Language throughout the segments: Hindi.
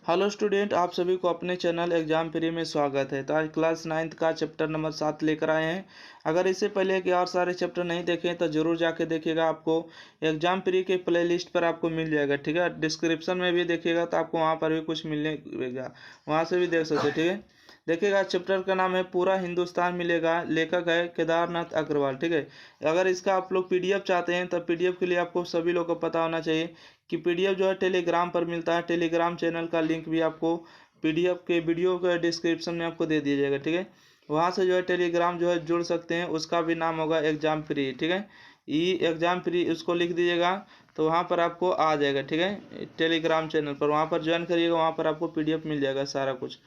हेलो स्टूडेंट, आप सभी को अपने चैनल एग्जाम फ्री में स्वागत है। तो आज क्लास 9th का चैप्टर नंबर 7 लेकर आए हैं। अगर इससे पहले के और सारे चैप्टर नहीं देखे तो जरूर जाके देखिएगा। आपको एग्जाम फ्री के प्लेलिस्ट पर आपको मिल जाएगा, ठीक है। डिस्क्रिप्शन में भी देखिएगा तो आपको वहाँ पर भी कुछ मिलेगा, वहाँ से भी देख सकते हैं, ठीक है। देखिएगा, चैप्टर का नाम है पूरा हिंदुस्तान मिलेगा, लेखक है केदारनाथ अग्रवाल, ठीक है। अगर इसका आप लोग पीडीएफ चाहते हैं तो पीडीएफ के लिए आपको सभी लोग को पता होना चाहिए कि पीडीएफ जो है टेलीग्राम पर मिलता है। टेलीग्राम चैनल का लिंक भी आपको पीडीएफ के वीडियो के डिस्क्रिप्शन में आपको दे दिया जाएगा, ठीक है। वहाँ से जो है टेलीग्राम जो है जुड़ सकते हैं। उसका भी नाम होगा एग्जाम फ्री, ठीक है। ई एग्जाम फ्री उसको लिख दीजिएगा तो वहाँ पर आपको आ जाएगा, ठीक है। टेलीग्राम चैनल पर वहाँ पर ज्वाइन करिएगा, वहाँ पर आपको पीडीएफ मिल जाएगा सारा कुछ।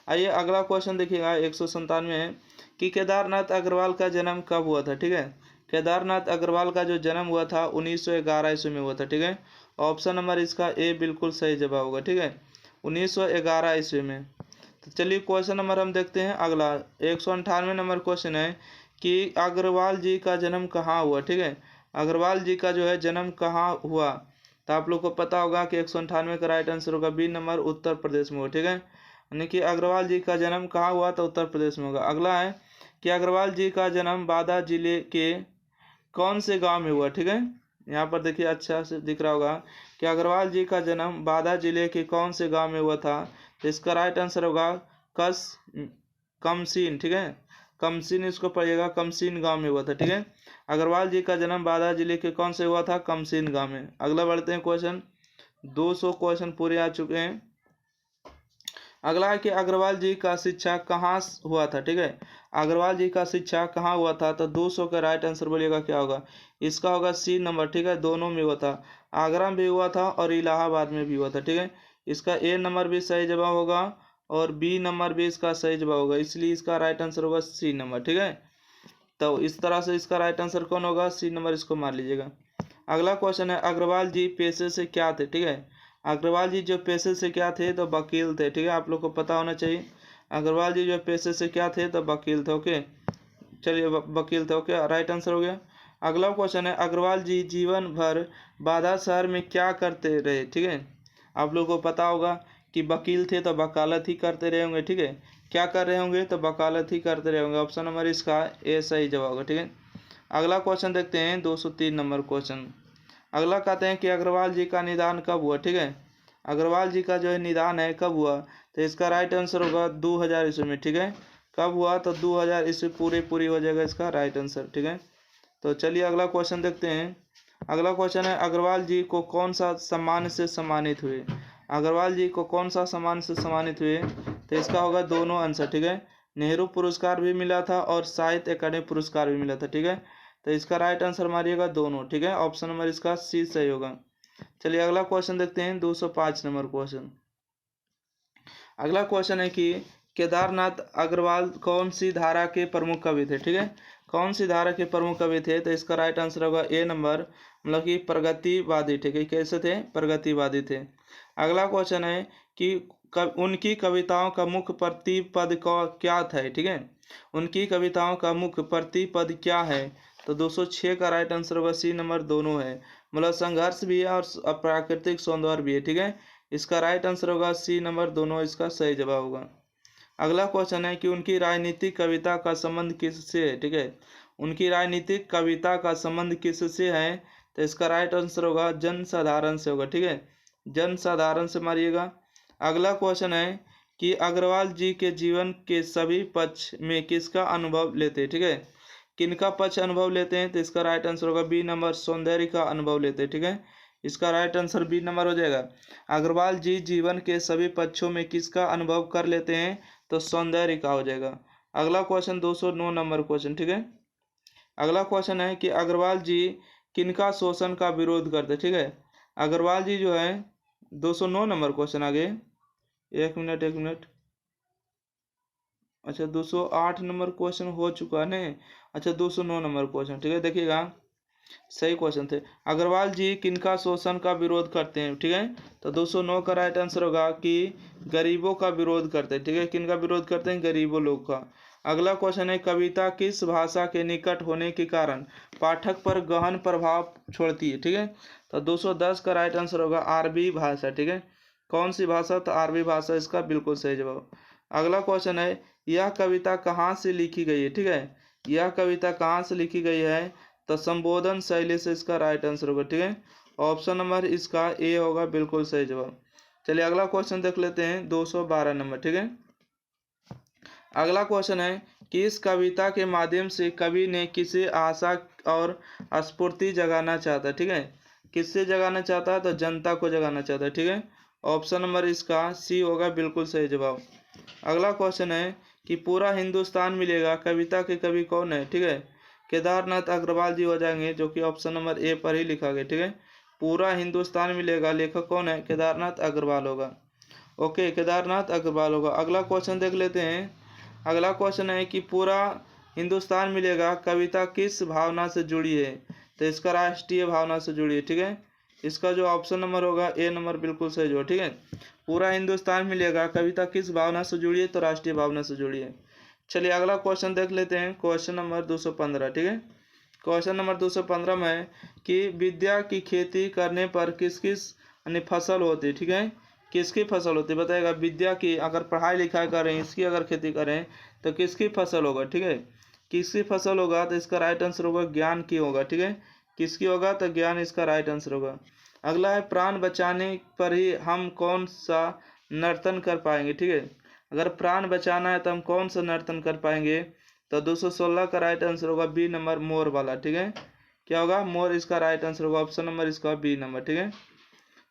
आइए अगला क्वेश्चन देखिएगा, 197 है कि केदारनाथ अग्रवाल का जन्म कब हुआ था, ठीक है। केदारनाथ अग्रवाल का जो जन्म हुआ था 1911 ईस्वी में हुआ था, ठीक है। ऑप्शन नंबर इसका ए बिल्कुल सही जवाब होगा, ठीक है। 1911 ईस्वी में। तो चलिए क्वेश्चन नंबर हम देखते हैं अगला। 198 नंबर क्वेश्चन है कि अग्रवाल जी का जन्म कहाँ हुआ, ठीक है। अग्रवाल जी का जो है जन्म कहाँ हुआ, तो आप लोग को पता होगा कि 198 का राइट आंसर होगा बी नंबर, उत्तर प्रदेश में हुआ, ठीक है। यानी कि अग्रवाल जी का जन्म कहाँ हुआ तो उत्तर प्रदेश में होगा। अगला है कि अग्रवाल जी का जन्म बादा जिले के कौन से गांव में हुआ, ठीक है। यहाँ पर देखिए अच्छा से दिख रहा होगा कि अग्रवाल जी का जन्म बादा जिले के कौन से गांव में हुआ था। तो इसका राइट आंसर होगा कमसीन, ठीक है। कमसीन इसको पढ़िएगा, कमसीन गांव में हुआ था, ठीक है। अग्रवाल जी का जन्म बादा जिले के कौन से हुआ था, कमसीन गांव में। अगला बढ़ते हैं क्वेश्चन, 200 क्वेश्चन पूरे आ चुके हैं। अगला है कि अग्रवाल जी का शिक्षा कहाँ हुआ था, ठीक है। अग्रवाल जी का शिक्षा कहाँ हुआ था, तो 200 का राइट आंसर बोलिएगा क्या होगा। इसका होगा सी नंबर, ठीक है। दोनों में हुआ था, आगरा में भी हुआ था और इलाहाबाद में भी हुआ था, ठीक है। इसका ए नंबर भी सही जवाब होगा और बी नंबर भी इसका सही जवाब होगा, इसलिए इसका राइट आंसर होगा सी नंबर, ठीक है। तो इस तरह से इसका राइट आंसर कौन होगा, सी नंबर, इसको मार लीजिएगा। अगला क्वेश्चन है अग्रवाल जी पेशे से क्या थे, ठीक है। अग्रवाल जी जो पेशे से क्या थे तो वकील थे, ठीक है। आप लोग को पता होना चाहिए अग्रवाल जी जो पेशे से क्या थे तो वकील थे, ओके। चलिए वकील थे, ओके, राइट आंसर हो गया। अगला क्वेश्चन है अग्रवाल जी जीवन भर बाधा शहर में क्या करते रहे, ठीक है। आप लोग को पता होगा कि वकील थे तो वकालत ही करते रहे होंगे, ठीक है। क्या कर रहे होंगे तो वकालत ही करते रहे होंगे। ऑप्शन नंबर इसका ए सही जवाब होगा, ठीक है। अगला क्वेश्चन देखते हैं, 203 नंबर क्वेश्चन। अगला कहते हैं कि अग्रवाल जी का निदान कब हुआ, ठीक है। अग्रवाल जी का जो है निदान है कब हुआ, तो इसका राइट आंसर होगा 2000 ईस्वी में, ठीक है। कब हुआ तो 2000 ईस्वी पूरी हो जाएगा इसका राइट आंसर, ठीक है। तो चलिए अगला क्वेश्चन देखते हैं। अगला क्वेश्चन है अग्रवाल जी को कौन सा सम्मान से सम्मानित हुए। अग्रवाल जी को कौन सा सम्मान से सम्मानित हुए, तो इसका होगा दोनों आंसर, ठीक है। नेहरू पुरस्कार भी मिला था और साहित्य अकादमी पुरस्कार भी मिला था, ठीक है। तो इसका राइट आंसर मारिएगा दोनों, ठीक है। ऑप्शन नंबर इसका सी सही होगा। चलिए अगला क्वेश्चन देखते हैं, 205 नंबर क्वेश्चन। अगला क्वेश्चन है कि केदारनाथ अग्रवाल कौन सी धारा के प्रमुख कवि थे, ठीक है। कौन सी धारा के प्रमुख कवि थे, तो इसका राइट आंसर होगा ए नंबर, मतलब कि प्रगतिवादी, ठीक है। कैसे थे, प्रगतिवादी थे। अगला क्वेश्चन है कि उनकी कविताओं का मुख्य प्रतिपद क्या था, ठीक है। उनकी कविताओं का मुख्य प्रतिपद क्या है, तो 206 का राइट आंसर होगा सी नंबर, दोनों है। मतलब संघर्ष भी है और प्राकृतिक सौंदर्य भी है, ठीक है। इसका राइट आंसर होगा सी नंबर, दोनों इसका सही जवाब होगा। अगला क्वेश्चन है कि उनकी राजनीतिक कविता का संबंध किससे है, ठीक है। उनकी राजनीतिक कविता का संबंध किससे है, तो इसका राइट आंसर होगा जन साधारण से होगा, ठीक है। जन साधारण से मारिएगा। अगला क्वेश्चन है कि अग्रवाल जी के जीवन के सभी पक्ष में किसका अनुभव लेते हैं, ठीक है। किनका पक्ष अनुभव लेते हैं, तो इसका राइट आंसर होगा बी नंबर, सौंदर्य का अनुभव लेते हैं, ठीक है। इसका राइट आंसर बी नंबर हो जाएगा। अग्रवाल जी जीवन के सभी पक्षों में किसका अनुभव कर लेते हैं, तो सौंदर्य का हो जाएगा। अगला क्वेश्चन 209 नंबर क्वेश्चन, ठीक है। अगला क्वेश्चन है कि अग्रवाल जी किनका शोषण का विरोध करते, ठीक है। अग्रवाल जी जो है 209 नंबर क्वेश्चन, आगे एक मिनट। अच्छा 208 नंबर क्वेश्चन हो चुका है नहीं। अच्छा 209 नंबर क्वेश्चन, ठीक है। देखिएगा सही क्वेश्चन थे। अग्रवाल जी किनका शोषण का विरोध करते हैं, ठीक है। तो 209 का राइट आंसर होगा कि गरीबों का विरोध करते हैं, ठीक है। किनका विरोध करते हैं, गरीबों लोग का। अगला क्वेश्चन है कविता किस भाषा के निकट होने के कारण पाठक पर गहन प्रभाव छोड़ती है, ठीक है। तो 210 का राइट आंसर होगा अरबी भाषा, ठीक है। कौन सी भाषा? तो अरबी भाषा इसका बिल्कुल सही जवाब। अगला क्वेश्चन है, यह कविता कहाँ से लिखी गई है? ठीक है, यह कविता कहाँ से लिखी गई है? तो संबोधन शैली से इसका राइट आंसर होगा। ठीक है, ऑप्शन नंबर इसका ए होगा बिल्कुल सही जवाब। चलिए अगला क्वेश्चन देख लेते हैं 212 नंबर। ठीक है, अगला क्वेश्चन है कि इस कविता के माध्यम से कवि ने किसे आशा और स्फूर्ति जगाना चाहता है? ठीक है, किससे जगाना चाहता है? तो जनता को जगाना चाहता है। ठीक है, ऑप्शन नंबर इसका सी होगा बिल्कुल सही जवाब। अगला क्वेश्चन है कि पूरा हिंदुस्तान मिलेगा कविता के कवि कौन है? ठीक है, केदारनाथ अग्रवाल जी हो जाएंगे, जो कि ऑप्शन नंबर ए पर ही लिखा गया। ठीक है, पूरा हिंदुस्तान मिलेगा लेखक कौन है? केदारनाथ अग्रवाल होगा। ओके, केदारनाथ अग्रवाल होगा। अगला क्वेश्चन देख लेते हैं। अगला क्वेश्चन है कि पूरा हिंदुस्तान मिलेगा कविता किस भावना से जुड़ी है? तो इसका राष्ट्रीय भावना से जुड़ी है। ठीक है, इसका जो ऑप्शन नंबर होगा ए नंबर बिल्कुल सही जो। ठीक है, पूरा हिंदुस्तान मिलेगा कविता किस भावना से जुड़ी है? तो राष्ट्रीय भावना से जुड़ी है। चलिए अगला क्वेश्चन देख लेते हैं, क्वेश्चन नंबर 215। ठीक है, क्वेश्चन नंबर 215 में है कि विद्या की खेती करने पर किस किस यानी फसल होती है? ठीक है, किसकी फसल होती है बताएगा? विद्या की, अगर पढ़ाई लिखाई करें, इसकी अगर खेती करें तो किसकी फसल होगा? ठीक है, किसकी फसल होगा? तो इसका राइट आंसर होगा ज्ञान की होगा। ठीक है, किसकी होगा? तो ज्ञान इसका राइट आंसर होगा। अगला है प्राण बचाने पर ही हम कौन सा नर्तन कर पाएंगे? ठीक है, अगर प्राण बचाना है तो हम कौन सा नर्तन कर पाएंगे? तो 216 का राइट आंसर होगा बी नंबर, मोर वाला। ठीक है, क्या होगा? मोर इसका राइट आंसर होगा, ऑप्शन नंबर इसका बी नंबर। ठीक है,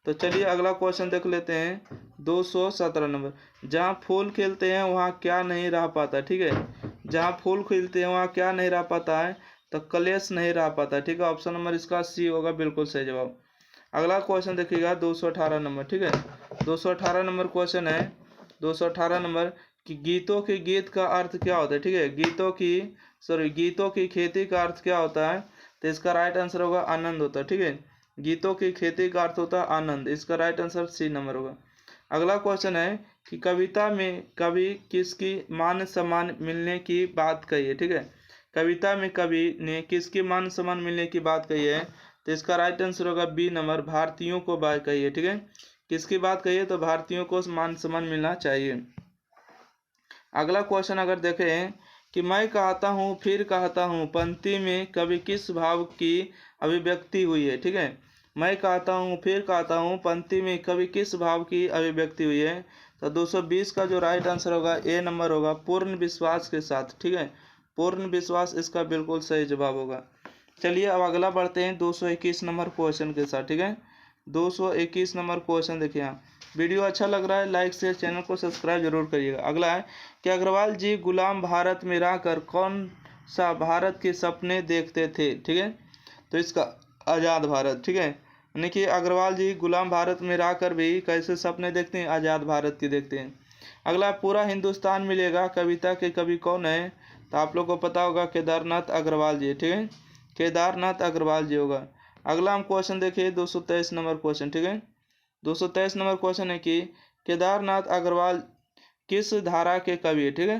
तो चलिए अगला क्वेश्चन देख लेते हैं 217 नंबर। जहाँ फूल खिलते हैं वहाँ क्या नहीं रह पाता? ठीक है, जहाँ फूल खिलते हैं वहाँ क्या नहीं रह पाता है? तो कलेश नहीं रह पाता। ठीक है, ऑप्शन नंबर इसका सी होगा बिल्कुल सही जवाब। अगला क्वेश्चन देखिएगा 218 नंबर। ठीक है, 218 नंबर क्वेश्चन है, 218 नंबर कि गीतों के गीत का अर्थ क्या होता है? ठीक है, गीतों की खेती का अर्थ क्या होता है? तो इसका राइट आंसर होगा आनंद होता है। ठीक है, गीतों की खेती का अर्थ होता है आनंद, इसका राइट आंसर सी नंबर होगा। अगला क्वेश्चन है कि कविता में कवि किसकी मान सम्मान मिलने की बात कही है? ठीक है, कविता में कवि ने किसकी मान सम्मान मिलने की बात कही है? तो इसका राइट आंसर होगा बी नंबर, भारतीयों को बात कही है। ठीक है, किसकी बात कही है? तो भारतीयों को मान सम्मान मिलना चाहिए। अगला क्वेश्चन अगर देखें कि मैं कहता हूँ फिर कहता हूँ पंक्ति में कवि किस भाव की अभिव्यक्ति हुई है? ठीक है, मैं कहता हूँ फिर कहता हूँ पंक्ति में कवि किस भाव की अभिव्यक्ति हुई है? तो 220 का जो राइट आंसर होगा ए नंबर होगा, पूर्ण विश्वास के साथ। ठीक है, पूर्ण विश्वास इसका बिल्कुल सही जवाब होगा। चलिए अब अगला बढ़ते हैं 221 नंबर क्वेश्चन के साथ। ठीक है, 221 नंबर क्वेश्चन देखिए यहाँ। वीडियो अच्छा लग रहा है लाइक शेयर, चैनल को सब्सक्राइब जरूर करिएगा। अगला है कि अग्रवाल जी गुलाम भारत में रहकर कौन सा भारत के सपने देखते थे? ठीक है, तो इसका आज़ाद भारत। ठीक है, यानी कि अग्रवाल जी गुलाम भारत में रहकर भी कैसे सपने देखते हैं? आज़ाद भारत के देखते हैं। अगला पूरा हिंदुस्तान मिलेगा कविता के कवि कौन है? तो आप लोग को पता होगा केदारनाथ अग्रवाल जी। ठीक है, केदारनाथ अग्रवाल जी होगा। अगला हम क्वेश्चन देखिए 223 नंबर क्वेश्चन। ठीक है, 223 नंबर क्वेश्चन है कि केदारनाथ अग्रवाल किस धारा के कवि है? ठीक है,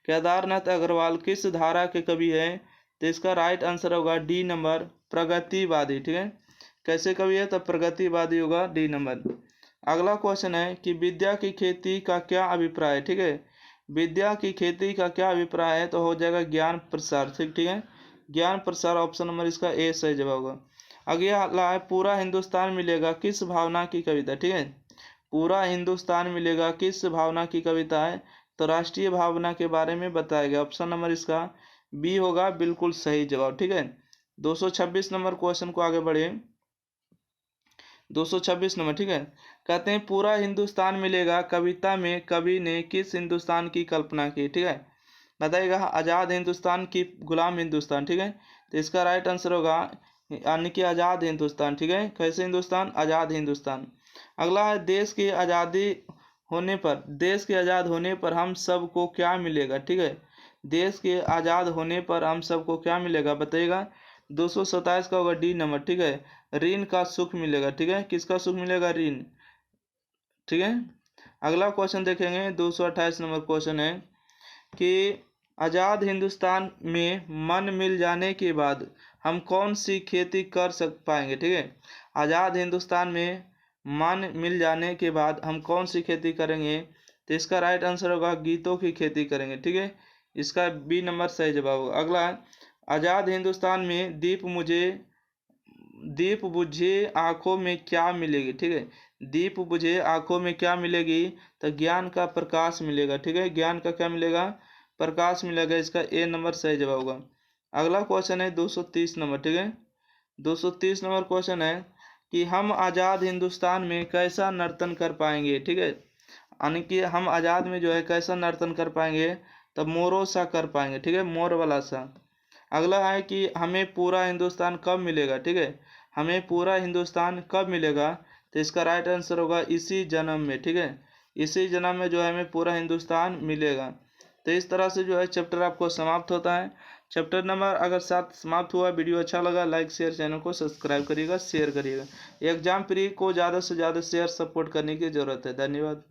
केदारनाथ अग्रवाल किस धारा के कवि है? तो इसका राइट आंसर होगा डी नंबर, प्रगतिवादी। ठीक है, कैसे कवि है? तो प्रगतिवादी होगा, डी नंबर। अगला क्वेश्चन है कि विद्या की खेती का क्या अभिप्राय है? ठीक है, विद्या की खेती का क्या अभिप्राय है? तो हो जाएगा ज्ञान प्रसार। ठीक है, ज्ञान प्रसार, ऑप्शन नंबर इसका ए सही जवाब होगा। अगला है पूरा हिंदुस्तान मिलेगा किस भावना की कविता? ठीक है, पूरा हिंदुस्तान मिलेगा किस भावना की कविता है? तो राष्ट्रीय भावना के बारे में बताया गया, ऑप्शन नंबर इसका बी होगा बिल्कुल सही जवाब। ठीक है, 226 नंबर क्वेश्चन को आगे बढ़े, 226 नंबर। ठीक है, कहते हैं पूरा हिंदुस्तान मिलेगा कविता में कवि ने किस हिंदुस्तान की कल्पना की? ठीक है, बताइएगा आज़ाद हिंदुस्तान की गुलाम हिंदुस्तान। ठीक है, तो इसका राइट आंसर होगा यानी कि आज़ाद हिंदुस्तान। ठीक है, कैसे हिंदुस्तान? आज़ाद हिंदुस्तान। अगला है देश की आज़ादी होने पर, देश के आज़ाद होने पर हम सबको क्या मिलेगा? ठीक है, देश के आज़ाद होने पर हम सबको क्या मिलेगा बताइएगा? 227 का होगा डी नंबर। ठीक है, ऋण का सुख मिलेगा। ठीक है, किसका सुख मिलेगा? ऋण। ठीक है, अगला क्वेश्चन देखेंगे 228 नंबर क्वेश्चन है कि आज़ाद हिंदुस्तान में मन मिल जाने के बाद हम कौन सी खेती कर पाएंगे? ठीक है, आज़ाद हिंदुस्तान में मान मिल जाने के बाद हम कौन सी खेती करेंगे? तो इसका राइट आंसर होगा गीतों की खेती करेंगे। ठीक है, इसका बी नंबर सही जवाब होगा। अगला, आज़ाद हिंदुस्तान में दीप बुझे आंखों में क्या मिलेगी? ठीक है, दीप बुझे आंखों में क्या मिलेगी? तो ज्ञान का प्रकाश मिलेगा। ठीक है, ज्ञान का क्या मिलेगा? प्रकाश मिलेगा। इसका ए नंबर सही जवाब होगा। अगला क्वेश्चन है 230 नंबर। ठीक है, 230 नंबर क्वेश्चन है कि हम आज़ाद हिंदुस्तान में कैसा नर्तन कर पाएंगे? ठीक है, यानी कि हम आज़ाद में जो है कैसा नर्तन कर पाएंगे? तब मोरों सा कर पाएंगे। ठीक है, मोर वाला सा। अगला है कि हमें पूरा हिंदुस्तान कब मिलेगा? ठीक है, हमें पूरा हिंदुस्तान कब मिलेगा? तो इसका राइट आंसर होगा इसी जन्म में। ठीक है, इसी जन्म में जो है हमें पूरा हिंदुस्तान मिलेगा। तो इस तरह से जो है चैप्टर आपको समाप्त होता है। चैप्टर नंबर अगर 7 समाप्त हुआ। वीडियो अच्छा लगा लाइक शेयर, चैनल को सब्सक्राइब करिएगा, शेयर करिएगा। एग्जाम प्री को ज़्यादा से ज़्यादा शेयर सपोर्ट करने की ज़रूरत है। धन्यवाद।